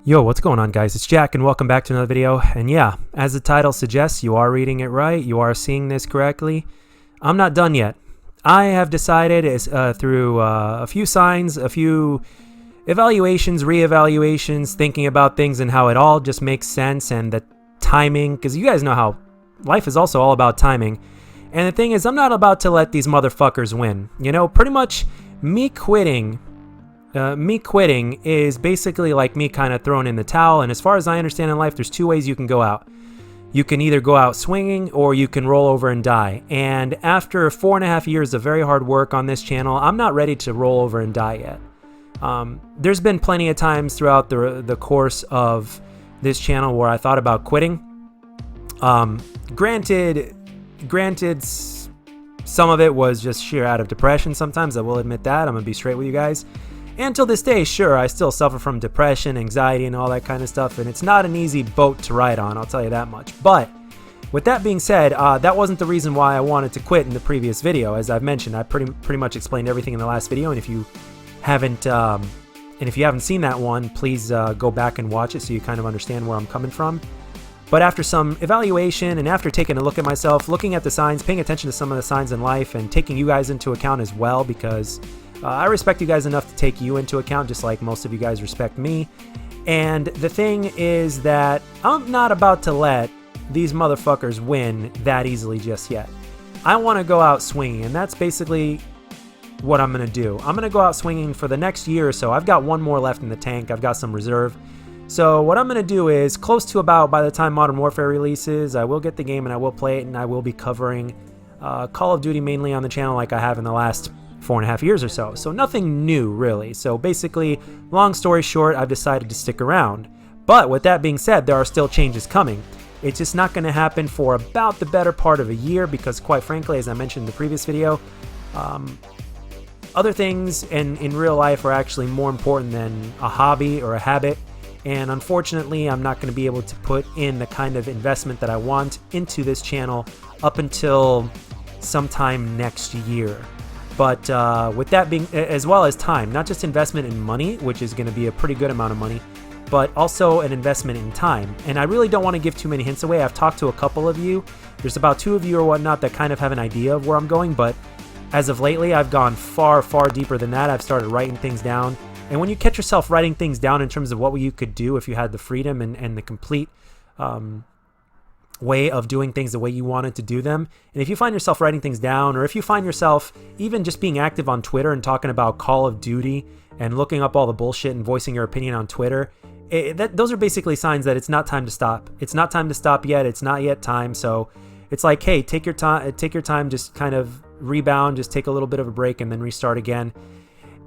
Yo, what's going on, guys? It's Jack and welcome back to another video. And yeah, as the title suggests, you are reading it right. You are seeing this correctly. I'm not done yet. I have decided through a few signs, a few evaluations, reevaluations, thinking about things and how it all just makes sense and the timing, because you guys know how life is also all about timing. And the thing is, I'm not about to let these motherfuckers win. You know, pretty much me quitting is basically like me kind of throwing in the towel. And as far as I understand in life, there's two ways you can go out. You can either go out swinging or you can roll over and die. And after 4.5 years of very hard work on this channel, I'm not ready to roll over and die yet. There's been plenty of times throughout the course of this channel where I thought about quitting. Granted, some of it was just sheer out of depression. Sometimes I will admit that. I'm gonna be straight with you guys. And till this day, sure, I still suffer from depression, anxiety, and all that kind of stuff, and it's not an easy boat to ride on, I'll tell you that much. But with that being said, that wasn't the reason why I wanted to quit in the previous video. As I've mentioned, I pretty much explained everything in the last video, and if you haven't seen that one, please go back and watch it so you kind of understand where I'm coming from. But after some evaluation and after taking a look at myself, looking at the signs, paying attention to some of the signs in life, and taking you guys into account as well, because I respect you guys enough to take you into account, just like most of you guys respect me. And the thing is that I'm not about to let these motherfuckers win that easily just yet. I want to go out swinging, and that's basically what I'm going to do. I'm going to go out swinging for the next year or so. I've got one more left in the tank. I've got some reserve. So what I'm going to do is, close to about by the time Modern Warfare releases, I will get the game and I will play it, and I will be covering Call of Duty mainly on the channel like I have in the last 4.5 years or so. So nothing new, really. So basically, long story short, I've decided to stick around. But with that being said, there are still changes coming. It's just not going to happen for about the better part of a year because, quite frankly, as I mentioned in the previous video, other things in real life are actually more important than a hobby or a habit. And unfortunately, I'm not going to be able to put in the kind of investment that I want into this channel up until sometime next year. But with that being, as well as time, not just investment in money, which is going to be a pretty good amount of money, but also an investment in time. And I really don't want to give too many hints away. I've talked to a couple of you. There's about 2 of you or whatnot that kind of have an idea of where I'm going. But as of lately, I've gone far, far deeper than that. I've started writing things down. And when you catch yourself writing things down in terms of what you could do if you had the freedom and the complete way of doing things the way you wanted to do them, and if you find yourself writing things down, or if you find yourself even just being active on Twitter and talking about Call of Duty and looking up all the bullshit and voicing your opinion on Twitter, those are basically signs that it's not time to stop. It's not time to stop yet. It's not yet time. So it's like, hey, take your time, just kind of rebound, just take a little bit of a break and then restart again.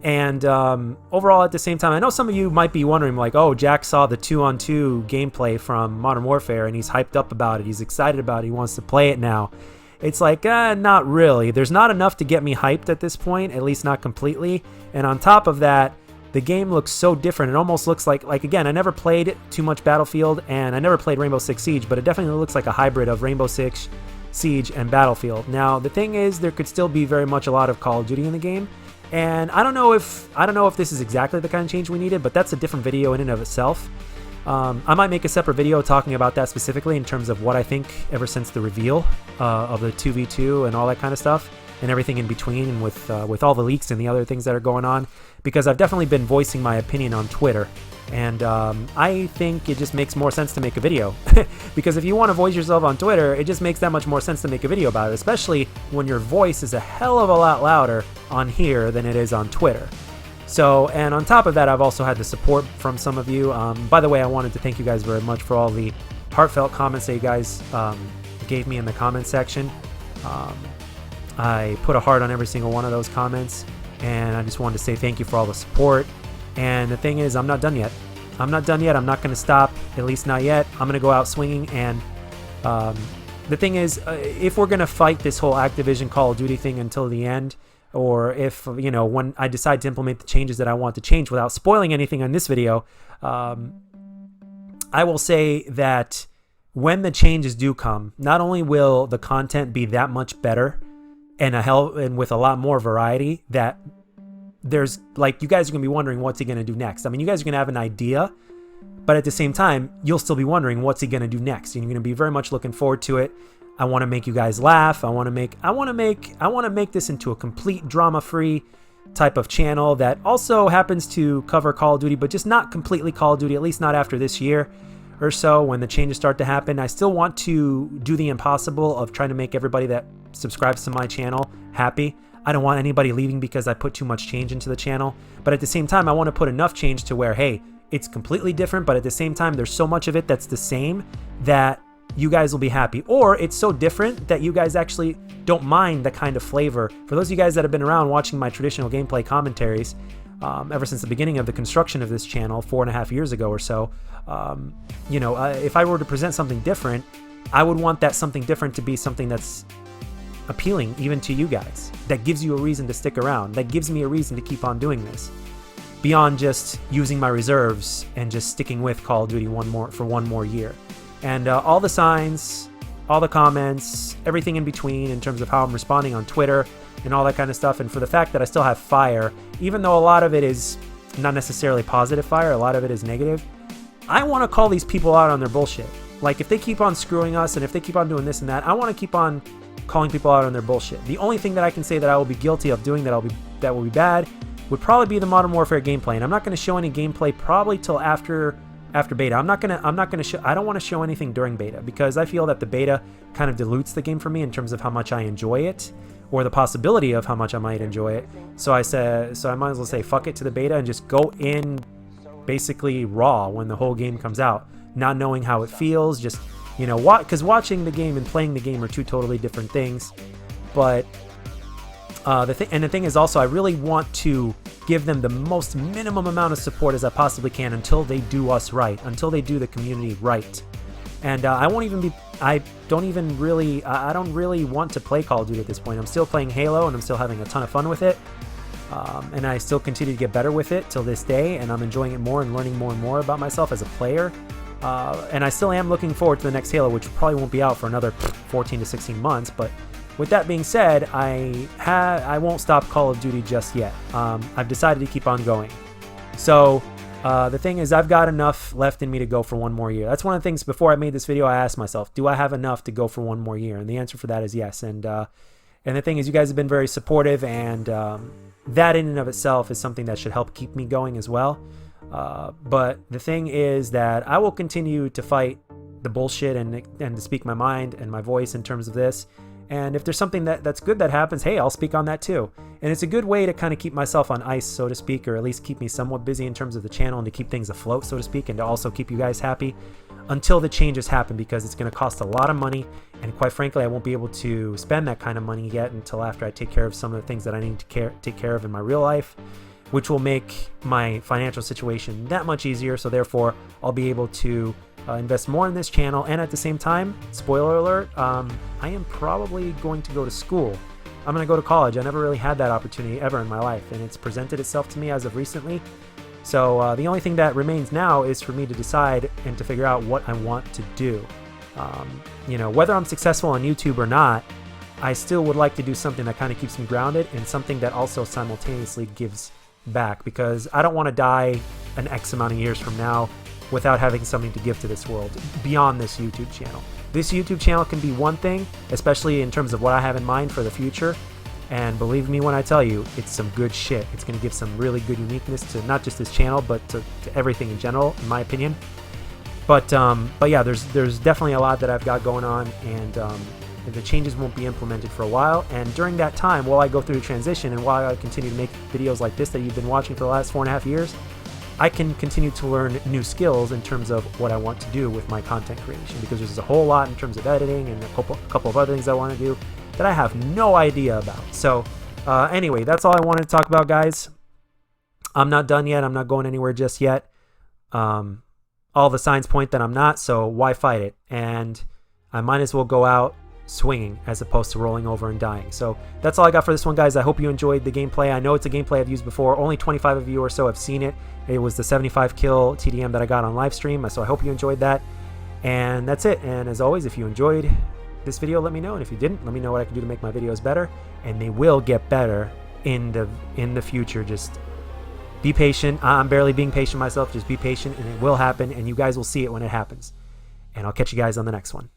And overall, at the same time, I know some of you might be wondering, like, oh, Jack saw the 2-on-2 gameplay from Modern Warfare and he's hyped up about it. He's excited about it. He wants to play it now. It's like, not really. There's not enough to get me hyped at this point, at least not completely. And on top of that, the game looks so different. It almost looks like again, I never played too much Battlefield and I never played Rainbow Six Siege, but it definitely looks like a hybrid of Rainbow Six Siege and Battlefield. Now, the thing is, there could still be very much a lot of Call of Duty in the game. And I don't know if this is exactly the kind of change we needed, but that's a different video in and of itself. I might make a separate video talking about that specifically in terms of what I think ever since the reveal of the 2v2 and all that kind of stuff and everything in between, and with all the leaks and the other things that are going on, because I've definitely been voicing my opinion on Twitter. And I think it just makes more sense to make a video because if you want to voice yourself on Twitter, it just makes that much more sense to make a video about it, especially when your voice is a hell of a lot louder on here than it is on Twitter. So, and on top of that, I've also had the support from some of you. By the way, I wanted to thank you guys very much for all the heartfelt comments that you guys gave me in the comment section. I put a heart on every single one of those comments, and I just wanted to say thank you for all the support. And the thing is, I'm not done yet. I'm not done yet. I'm not going to stop, at least not yet. I'm going to go out swinging. And the thing is, if we're going to fight this whole Activision Call of Duty thing until the end, or if, you know, when I decide to implement the changes that I want to change without spoiling anything on this video, I will say that when the changes do come, not only will the content be that much better and with a lot more variety, that there's, like, you guys are going to be wondering what's he going to do next. I mean, you guys are going to have an idea, But at the same time, you'll still be wondering what's he gonna do next. And you're gonna be very much looking forward to it. I want to make you guys laugh. I want to make this into a complete drama-free type of channel that also happens to cover Call of Duty, but just not completely Call of Duty, at least not after this year or so when the changes start to happen. I still want to do the impossible of trying to make everybody that subscribes to my channel happy. I don't want anybody leaving because I put too much change into the channel. But at the same time, I want to put enough change to where, hey, it's completely different, but at the same time, there's so much of it that's the same that you guys will be happy. Or it's so different that you guys actually don't mind the kind of flavor. For those of you guys that have been around watching my traditional gameplay commentaries ever since the beginning of the construction of this channel 4.5 years ago or so, if I were to present something different, I would want that something different to be something that's appealing even to you guys, that gives you a reason to stick around, that gives me a reason to keep on doing this, beyond just using my reserves and just sticking with Call of Duty for one more year. And all the signs, all the comments, everything in between in terms of how I'm responding on Twitter and all that kind of stuff. And for the fact that I still have fire, even though a lot of it is not necessarily positive fire, a lot of it is negative, I want to call these people out on their bullshit. Like, if they keep on screwing us and if they keep on doing this and that, I want to keep on calling people out on their bullshit. The only thing that I can say that I will be guilty of doing that will be bad would probably be the Modern Warfare gameplay. And I'm not going to show any gameplay probably till after beta. I don't want to show anything during beta because I feel that the beta kind of dilutes the game for me in terms of how much I enjoy it, or the possibility of how much I might enjoy it. So I might as well say fuck it to the beta and just go in basically raw when the whole game comes out, not knowing how it feels, just, because watching the game and playing the game are two totally different things. But the thing is also, I really want to give them the most minimum amount of support as I possibly can until they do us right, until they do the community right. And I don't really want to play Call of Duty at this point. I'm still playing Halo and I'm still having a ton of fun with it. And I still continue to get better with it till this day, and I'm enjoying it more and learning more and more about myself as a player. And I still am looking forward to the next Halo, which probably won't be out for another 14 to 16 months, but with that being said, I won't stop Call of Duty just yet. I've decided to keep on going. So the thing is, I've got enough left in me to go for one more year. That's one of the things before I made this video, I asked myself, do I have enough to go for one more year? And the answer for that is yes. And the thing is, you guys have been very supportive, and that in and of itself is something that should help keep me going as well. But the thing is that I will continue to fight the bullshit and to speak my mind and my voice in terms of this. And if there's something that's good that happens, hey, I'll speak on that too. And it's a good way to kind of keep myself on ice, so to speak, or at least keep me somewhat busy in terms of the channel and to keep things afloat, so to speak, and to also keep you guys happy until the changes happen, because it's going to cost a lot of money. And quite frankly, I won't be able to spend that kind of money yet until after I take care of some of the things that I need to take care of in my real life, which will make my financial situation that much easier. So therefore, I'll be able to invest more in this channel, and at the same time, spoiler alert, I am probably going to go to school. I'm going to go to college. I never really had that opportunity ever in my life, and it's presented itself to me as of recently. So the only thing that remains now is for me to decide and to figure out what I want to do. Whether I'm successful on YouTube or not, I still would like to do something that kind of keeps me grounded and something that also simultaneously gives back, because I don't want to die an X amount of years from now without having something to give to this world beyond this YouTube channel. This YouTube channel can be one thing, especially in terms of what I have in mind for the future. And believe me when I tell you, it's some good shit. It's going to give some really good uniqueness to not just this channel, but to everything in general, in my opinion. But yeah, there's definitely a lot that I've got going on, and the changes won't be implemented for a while. And during that time, while I go through the transition and while I continue to make videos like this that you've been watching for the last 4.5 years, I can continue to learn new skills in terms of what I want to do with my content creation, because there's a whole lot in terms of editing and a couple of other things I want to do that I have no idea about. So anyway, that's all I wanted to talk about, guys. I'm not done yet. I'm not going anywhere just yet. All the signs point that I'm not, so why fight it? And I might as well go out swinging as opposed to rolling over and dying. So that's all I got for this one, guys. I hope you enjoyed the gameplay. I know it's a gameplay I've used before. Only 25 of you or so have seen it. It was the 75 kill TDM that I got on live stream, so I hope you enjoyed that. And that's it. And as always, if you enjoyed this video, let me know. And if you didn't, let me know what I can do to make my videos better. And they will get better in the future. Just Be patient. I'm barely being patient myself. Just be patient, and it will happen, and you guys will see it when it happens. And I'll catch you guys on the next one.